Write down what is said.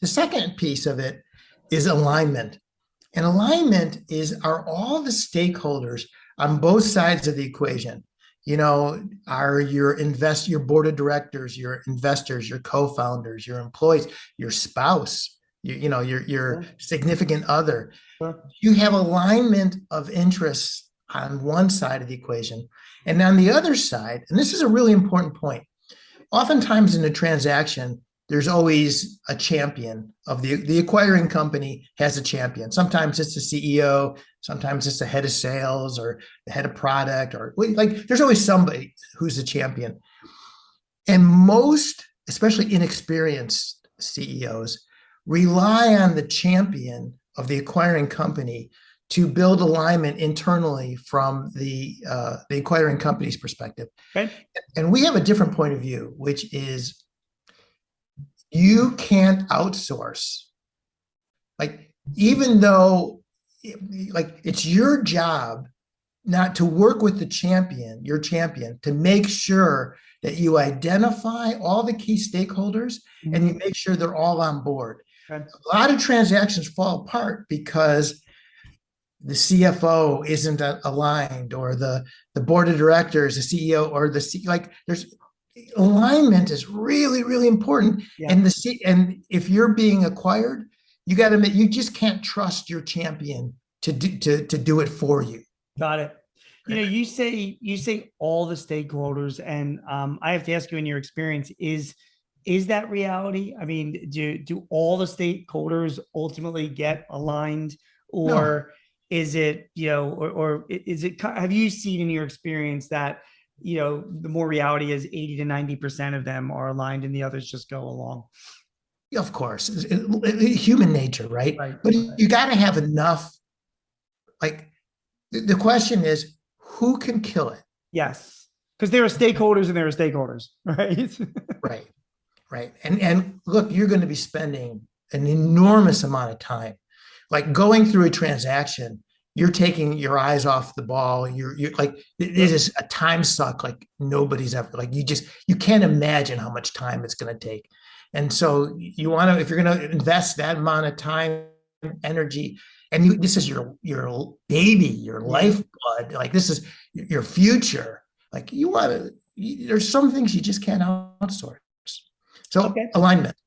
The second piece of it is alignment. And alignment is are all the stakeholders on both sides of the equation. Are your board of directors, your investors, your co-founders, your employees, your spouse, your Sure, significant other. sure. You have alignment of interests on one side of the equation. And on the other side, and this is a really important point, oftentimes in a transaction, there's always a champion of the acquiring company has a champion. Sometimes it's the CEO, sometimes it's the head of sales or the head of product, or like there's always somebody who's the champion. And most, especially inexperienced CEOs, rely on the champion of the acquiring company to build alignment internally from the acquiring company's perspective. Okay. And we have a different point of view, which is you can't outsource. Like, even though like it's your job not to work with the champion, your champion, to make sure that you identify all the key stakeholders and you make sure they're all on board. Okay. A lot of transactions fall apart because the CFO isn't aligned, or the board of directors, the CEO, or like there's alignment is really, really important. Yeah. And if you're being acquired, you just can't trust your champion to do it for you. Got it. You say all the stakeholders, and I have to ask you, in your experience, is that reality? I mean, do all the stakeholders ultimately get aligned, No, or is it, or is it, have you seen in your experience that, the more reality is 80 to 90% of them are aligned and the others just go along? of course, human nature, right? Right. But Right. you got to have enough. Like, the question is, who can kill it? Yes. Because there are stakeholders and there are stakeholders, right? Right, right. And look, you're going to be spending an enormous amount of time, like going through a transaction. You're taking your eyes off the ball. You're like, it is a time suck like nobody's ever, like, you can't imagine how much time it's going to take. And so you want to, if you're going to invest that amount of time, energy, and this is your baby, your Yeah. lifeblood, like this is your future. Like, there's some things you just can't outsource. So Okay. alignment.